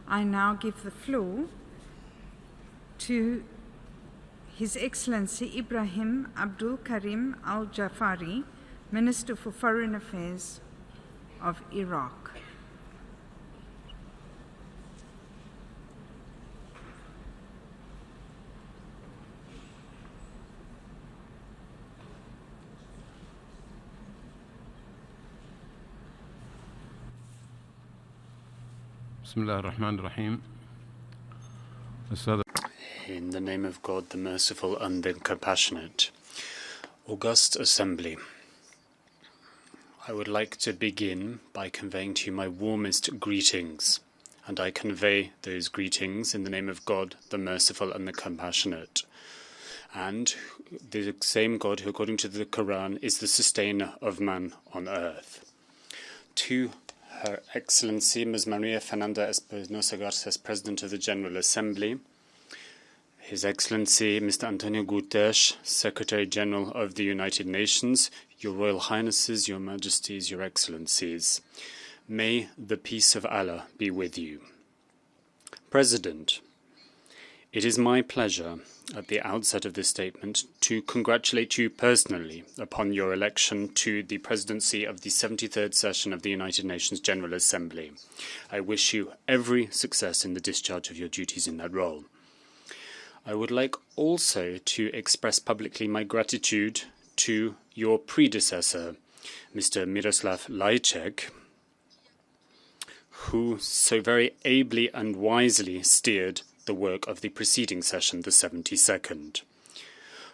I now give the floor to His Excellency Ibrahim Abdulkarim Al-Jafari, Minister for Foreign Affairs of Iraq. In the name of God, the merciful and the compassionate. August Assembly, I would like to begin by conveying to you my warmest greetings, and I convey those greetings in the name of God, the merciful and the compassionate, and the same God who, according to the Quran, is the sustainer of man on earth. To Her Excellency Ms. Maria Fernanda Espinosa Garces, President of the General Assembly, His Excellency Mr. Antonio Guterres, Secretary General of the United Nations, Your Royal Highnesses, Your Majesties, Your Excellencies, may the peace of Allah be with you. President, it is my pleasure at the outset of this statement to congratulate you personally upon your election to the presidency of the 73rd session of the United Nations General Assembly. I wish you every success in the discharge of your duties in that role. I would like also to express publicly my gratitude to your predecessor, Mr. Miroslav Lajčák, who so very ably and wisely steered the work of the preceding session, the 72nd.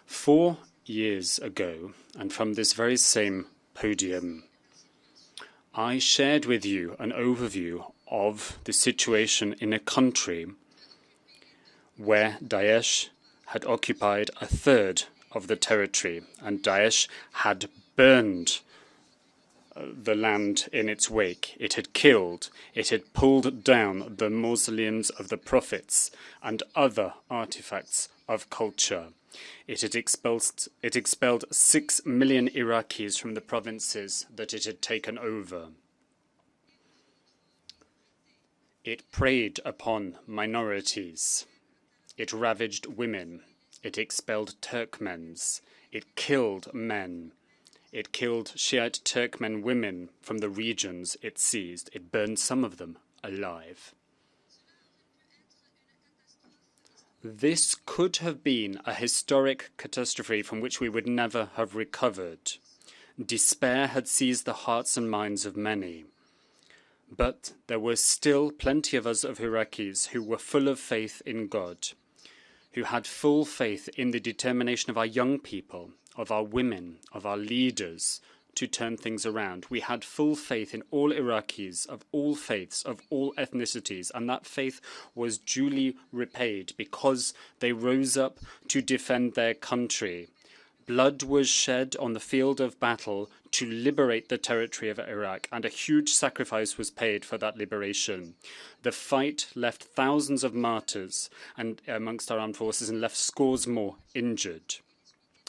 4 years ago, and from this very same podium, I shared with you an overview of the situation in a country where Daesh had occupied a third of the territory, and Daesh had burned the land in its wake. It had killed, it had pulled down the mausoleums of the prophets and other artifacts of culture. It had expelled 6 million Iraqis from the provinces that it had taken over. It preyed upon minorities. It ravaged women. It expelled Turkmens. It killed men. It killed Shiite Turkmen women from the regions it seized. It burned some of them alive. This could have been a historic catastrophe from which we would never have recovered. Despair had seized the hearts and minds of many. But there were still plenty of us of Iraqis who were full of faith in God, who had full faith in the determination of our young people, of our women, of our leaders, to turn things around. We had full faith in all Iraqis, of all faiths, of all ethnicities, and that faith was duly repaid because they rose up to defend their country. Blood was shed on the field of battle to liberate the territory of Iraq, and a huge sacrifice was paid for that liberation. The fight left thousands of martyrs and amongst our armed forces and left scores more injured.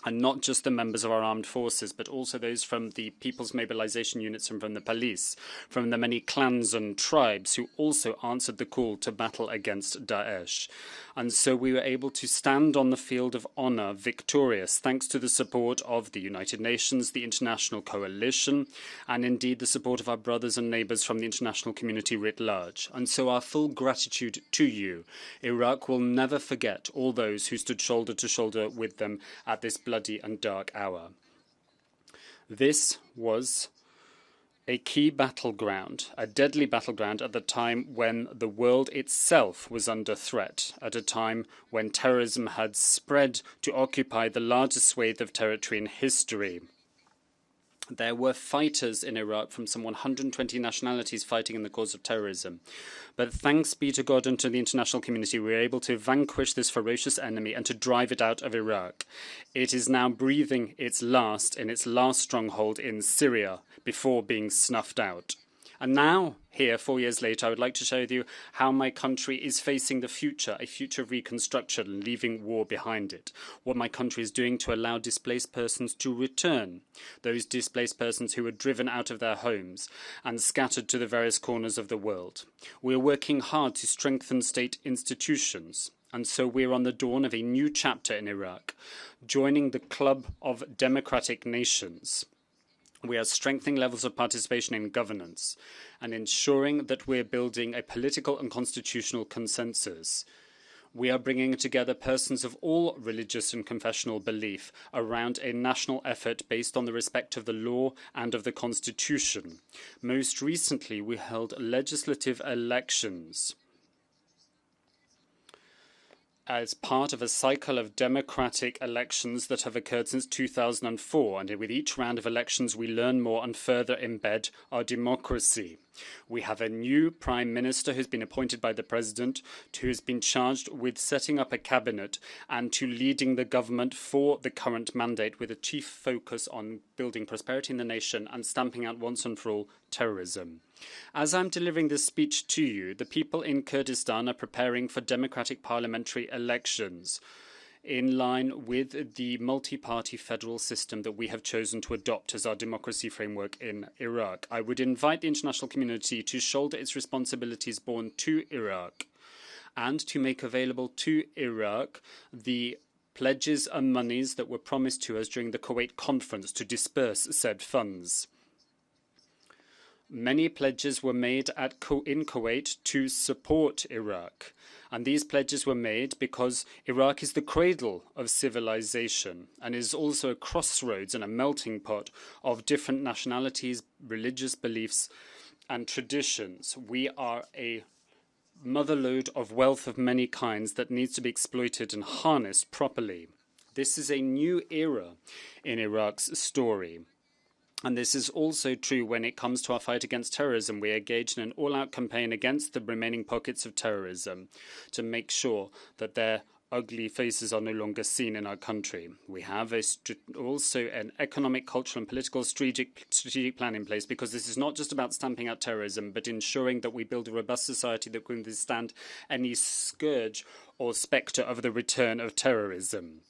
And not just the members of our armed forces, but also those from the People's Mobilization Units and from the police, from the many clans and tribes who also answered the call to battle against Daesh. And so we were able to stand on the field of honor victorious, thanks to the support of the United Nations, the international coalition, and indeed the support of our brothers and neighbors from the international community writ large. And so our full gratitude to you. Iraq will never forget all those who stood shoulder to shoulder with them at this bloody and dark hour. This was a key battleground, a deadly battleground at the time when the world itself was under threat, at a time when terrorism had spread to occupy the largest swathe of territory in history. There were fighters in Iraq from some 120 nationalities fighting in the cause of terrorism. But thanks be to God and to the international community, we were able to vanquish this ferocious enemy and to drive it out of Iraq. It is now breathing its last in its last stronghold in Syria before being snuffed out. And now here 4 years later, I would like to show you how my country is facing the future, a future of reconstruction, leaving war behind it. What my country is doing to allow displaced persons to return, those displaced persons who were driven out of their homes and scattered to the various corners of the world. We are working hard to strengthen state institutions. And so we're on the dawn of a new chapter in Iraq, joining the club of democratic nations. We are strengthening levels of participation in governance and ensuring that we're building a political and constitutional consensus. We are bringing together persons of all religious and confessional belief around a national effort based on the respect of the law and of the constitution. Most recently, we held legislative elections as part of a cycle of democratic elections that have occurred since 2004. And with each round of elections, we learn more and further embed our democracy. We have a new prime minister who's been appointed by the president, who has been charged with setting up a cabinet and to leading the government for the current mandate, with a chief focus on building prosperity in the nation and stamping out once and for all terrorism. As I'm delivering this speech to you, the people in Kurdistan are preparing for democratic parliamentary elections in line with the multi-party federal system that we have chosen to adopt as our democracy framework in Iraq. I would invite the international community to shoulder its responsibilities borne to Iraq and to make available to Iraq the pledges and monies that were promised to us during the Kuwait conference to disperse said funds. Many pledges were made in Kuwait to support Iraq. And these pledges were made because Iraq is the cradle of civilization and is also a crossroads and a melting pot of different nationalities, religious beliefs, and traditions. We are a motherlode of wealth of many kinds that needs to be exploited and harnessed properly. This is a new era in Iraq's story. And this is also true when it comes to our fight against terrorism. We engage in an all-out campaign against the remaining pockets of terrorism to make sure that their ugly faces are no longer seen in our country. We have also an economic, cultural and political strategic plan in place, because this is not just about stamping out terrorism, but ensuring that we build a robust society that can withstand any scourge or spectre of the return of terrorism.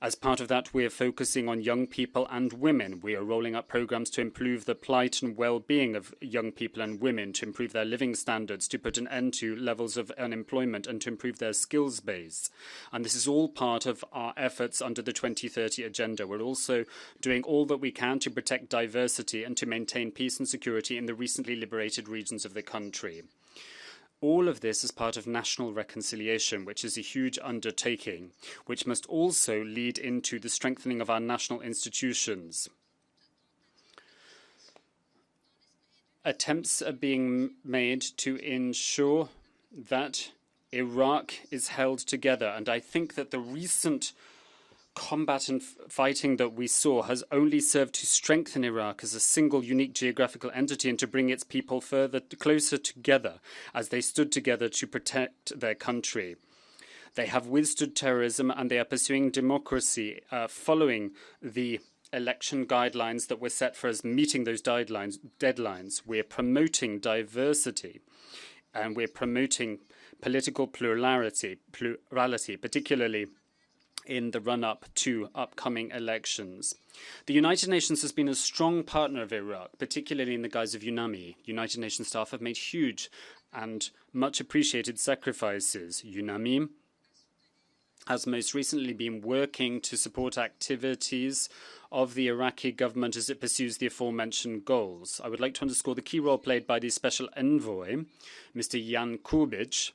As part of that, we are focusing on young people and women. We are rolling out programs to improve the plight and well-being of young people and women, to improve their living standards, to put an end to levels of unemployment, and to improve their skills base. And this is all part of our efforts under the 2030 agenda. We're also doing all that we can to protect diversity and to maintain peace and security in the recently liberated regions of the country. All of this is part of national reconciliation, which is a huge undertaking, which must also lead into the strengthening of our national institutions. Attempts are being made to ensure that Iraq is held together, and I think that the recent combat and fighting that we saw has only served to strengthen Iraq as a single, unique geographical entity and to bring its people closer together as they stood together to protect their country. They have withstood terrorism and they are pursuing democracy following the election guidelines that were set for us meeting those deadlines. We're promoting diversity and we're promoting political plurality, particularly in the run-up to upcoming elections. The United Nations has been a strong partner of Iraq, particularly in the guise of UNAMI. United Nations staff have made huge and much appreciated sacrifices. UNAMI has most recently been working to support activities of the Iraqi government as it pursues the aforementioned goals. I would like to underscore the key role played by the Special Envoy, Mr. Jan Kubic,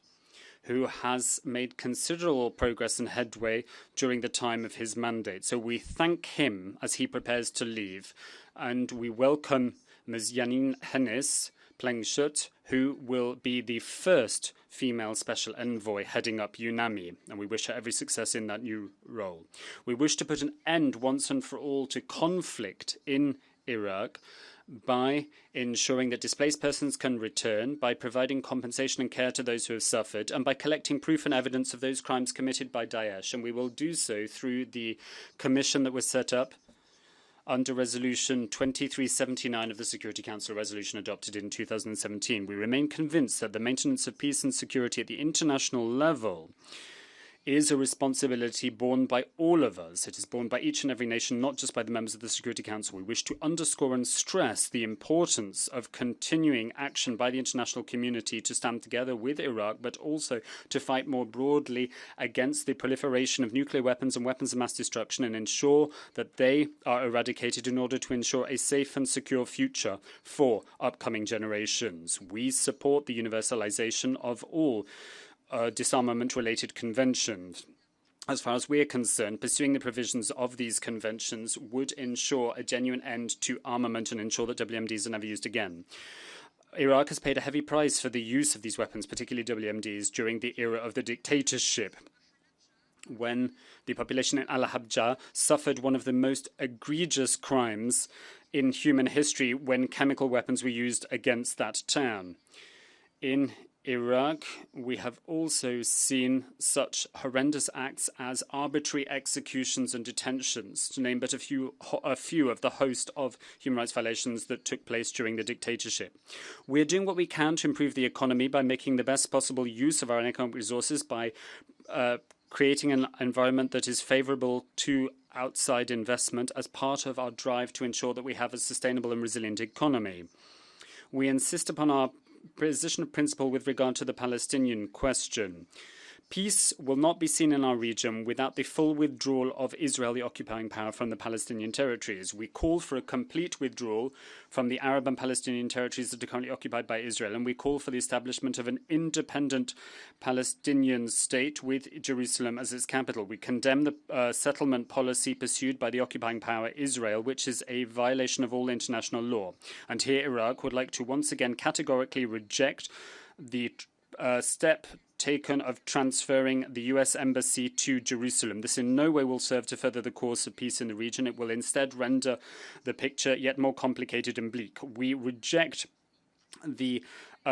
who has made considerable progress and headway during the time of his mandate. So we thank him as he prepares to leave, and we welcome Ms. Janine Hennis Plengshut, who will be the first female special envoy heading up UNAMI, and we wish her every success in that new role. We wish to put an end once and for all to conflict in Iraq by ensuring that displaced persons can return, by providing compensation and care to those who have suffered, and by collecting proof and evidence of those crimes committed by Daesh. And we will do so through the commission that was set up under Resolution 2379 of the Security Council, a resolution adopted in 2017. We remain convinced that the maintenance of peace and security at the international level is a responsibility borne by all of us. It is borne by each and every nation, not just by the members of the Security Council. We wish to underscore and stress the importance of continuing action by the international community to stand together with Iraq, but also to fight more broadly against the proliferation of nuclear weapons and weapons of mass destruction and ensure that they are eradicated in order to ensure a safe and secure future for upcoming generations. We support the universalization of all disarmament-related conventions. As far as we are concerned, pursuing the provisions of these conventions would ensure a genuine end to armament and ensure that WMDs are never used again. Iraq has paid a heavy price for the use of these weapons, particularly WMDs, during the era of the dictatorship, when the population in Al-Jafari suffered one of the most egregious crimes in human history when chemical weapons were used against that town. In Iraq, we have also seen such horrendous acts as arbitrary executions and detentions, to name but a few of the host of human rights violations that took place during the dictatorship. We are doing what we can to improve the economy by making the best possible use of our economic resources, by creating an environment that is favorable to outside investment as part of our drive to ensure that we have a sustainable and resilient economy. We insist upon our position of principle with regard to the Palestinian question. Peace will not be seen in our region without the full withdrawal of Israel, the occupying power, from the Palestinian territories. We call for a complete withdrawal from the Arab and Palestinian territories that are currently occupied by Israel, and we call for the establishment of an independent Palestinian state with Jerusalem as its capital. We condemn the settlement policy pursued by the occupying power Israel, which is a violation of all international law. And here Iraq would like to once again categorically reject the step taken of transferring the U.S. Embassy to Jerusalem. This in no way will serve to further the course of peace in the region. It will instead render the picture yet more complicated and bleak. We reject the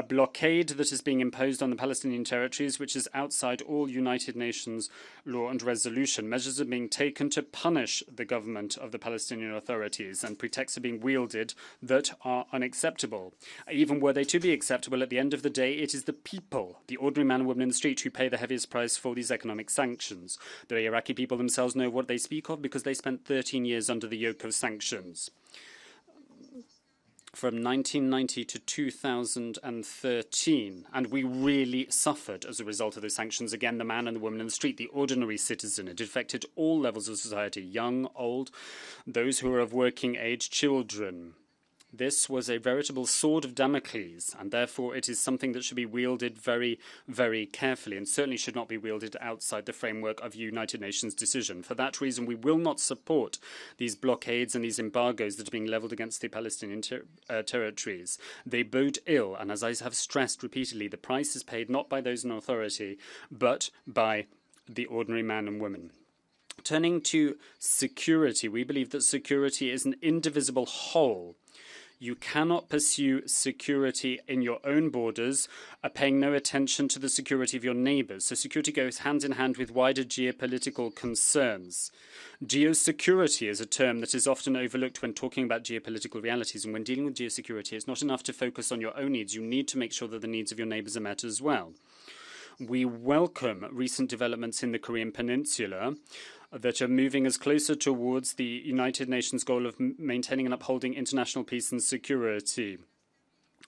blockade that is being imposed on the Palestinian territories, which is outside all United Nations law and resolution. Measures are being taken to punish the government of the Palestinian authorities, and pretexts are being wielded that are unacceptable. Even were they to be acceptable, at the end of the day, it is the people, the ordinary man and woman in the street, who pay the heaviest price for these economic sanctions. The Iraqi people themselves know what they speak of because they spent 13 years under the yoke of sanctions. From 1990 to 2013, and we really suffered as a result of those sanctions. Again, the man and the woman in the street, the ordinary citizen. It affected all levels of society, young, old, those who are of working age, children. This was a veritable sword of Damocles, and therefore it is something that should be wielded very, very carefully, and certainly should not be wielded outside the framework of United Nations decision. For that reason, we will not support these blockades and these embargoes that are being levelled against the Palestinian territories. They bode ill, and as I have stressed repeatedly, the price is paid not by those in authority, but by the ordinary man and woman. Turning to security, we believe that security is an indivisible whole. You cannot pursue security in your own borders, paying no attention to the security of your neighbours. So security goes hand in hand with wider geopolitical concerns. Geosecurity is a term that is often overlooked when talking about geopolitical realities. And when dealing with geosecurity, it's not enough to focus on your own needs. You need to make sure that the needs of your neighbours are met as well. We welcome recent developments in the Korean Peninsula that are moving us closer towards the United Nations goal of maintaining and upholding international peace and security.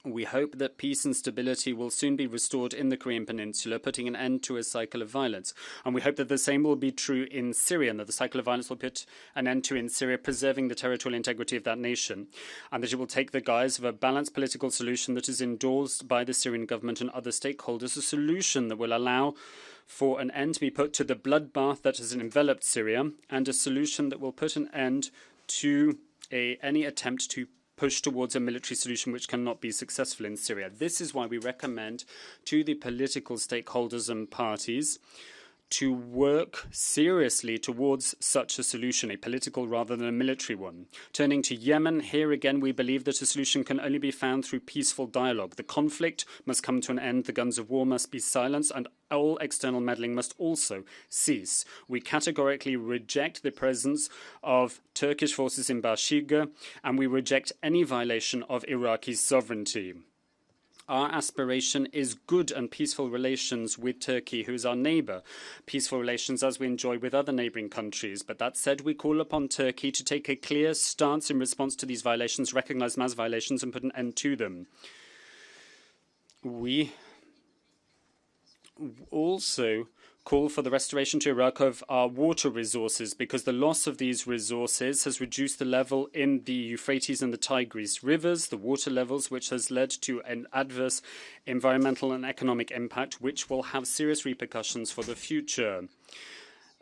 We hope that peace and stability will soon be restored in the Korean Peninsula, putting an end to a cycle of violence. And we hope that the same will be true in Syria, and that the cycle of violence will put an end to in Syria, preserving the territorial integrity of that nation, and that it will take the guise of a balanced political solution that is endorsed by the Syrian government and other stakeholders, a solution that will allow for an end to be put to the bloodbath that has enveloped Syria, and a solution that will put an end to any attempt to push towards a military solution which cannot be successful in Syria. This is why we recommend to the political stakeholders and parties to work seriously towards such a solution, a political rather than a military one. Turning to Yemen, here again we believe that a solution can only be found through peaceful dialogue. The conflict must come to an end, the guns of war must be silenced, and all external meddling must also cease. We categorically reject the presence of Turkish forces in Bashiga, and we reject any violation of Iraqi sovereignty. Our aspiration is good and peaceful relations with Turkey, who is our neighbour, peaceful relations as we enjoy with other neighbouring countries. But that said, we call upon Turkey to take a clear stance in response to these violations, recognise them as violations and put an end to them. We also call for the restoration to Iraq of our water resources, because the loss of these resources has reduced the level in the Euphrates and the Tigris rivers, the water levels, which has led to an adverse environmental and economic impact, which will have serious repercussions for the future.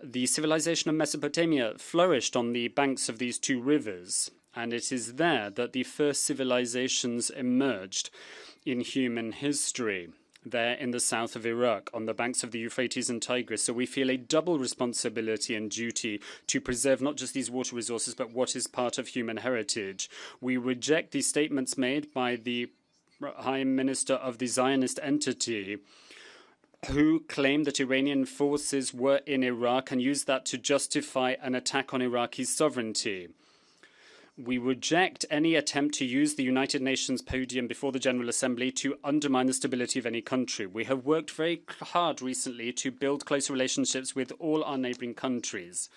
The civilization of Mesopotamia flourished on the banks of these two rivers, and it is there that the first civilizations emerged in human history, there in the south of Iraq, on the banks of the Euphrates and Tigris. So we feel a double responsibility and duty to preserve not just these water resources, but what is part of human heritage. We reject the statements made by the Prime Minister of the Zionist entity, who claimed that Iranian forces were in Iraq and used that to justify an attack on Iraqi sovereignty. We reject any attempt to use the United Nations podium before the General Assembly to undermine the stability of any country. We have worked very hard recently to build closer relationships with all our neighbouring countries.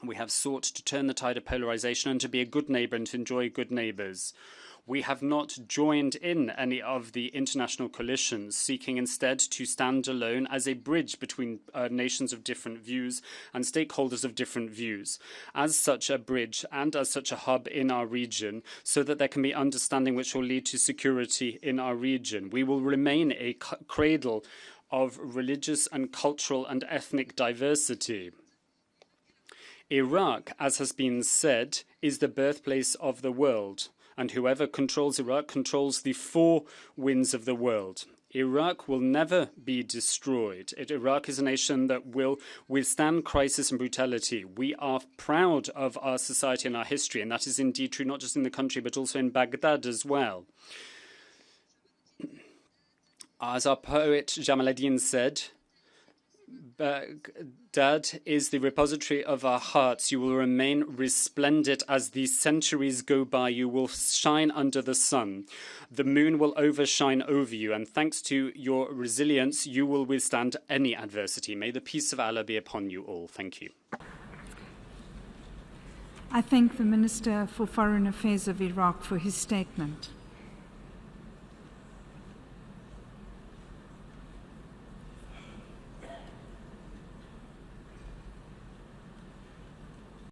We have sought to turn the tide of polarization and to be a good neighbour and to enjoy good neighbours. We have not joined in any of the international coalitions, seeking instead to stand alone as a bridge between nations of different views and stakeholders of different views, as such a bridge and as such a hub in our region, so that there can be understanding which will lead to security in our region. We will remain a cradle of religious and cultural and ethnic diversity. Iraq, as has been said, is the birthplace of the world, and whoever controls Iraq controls the four winds of the world. Iraq will never be destroyed. Iraq is a nation that will withstand crisis and brutality. We are proud of our society and our history, and that is indeed true not just in the country but also in Baghdad as well. As our poet Jamaluddin said, Baghdad is the repository of our hearts. You will remain resplendent as the centuries go by. You will shine under the sun. The moon will overshine over you, and thanks to your resilience, you will withstand any adversity. May the peace of Allah be upon you all. Thank you. I thank the Minister for Foreign Affairs of Iraq for his statement.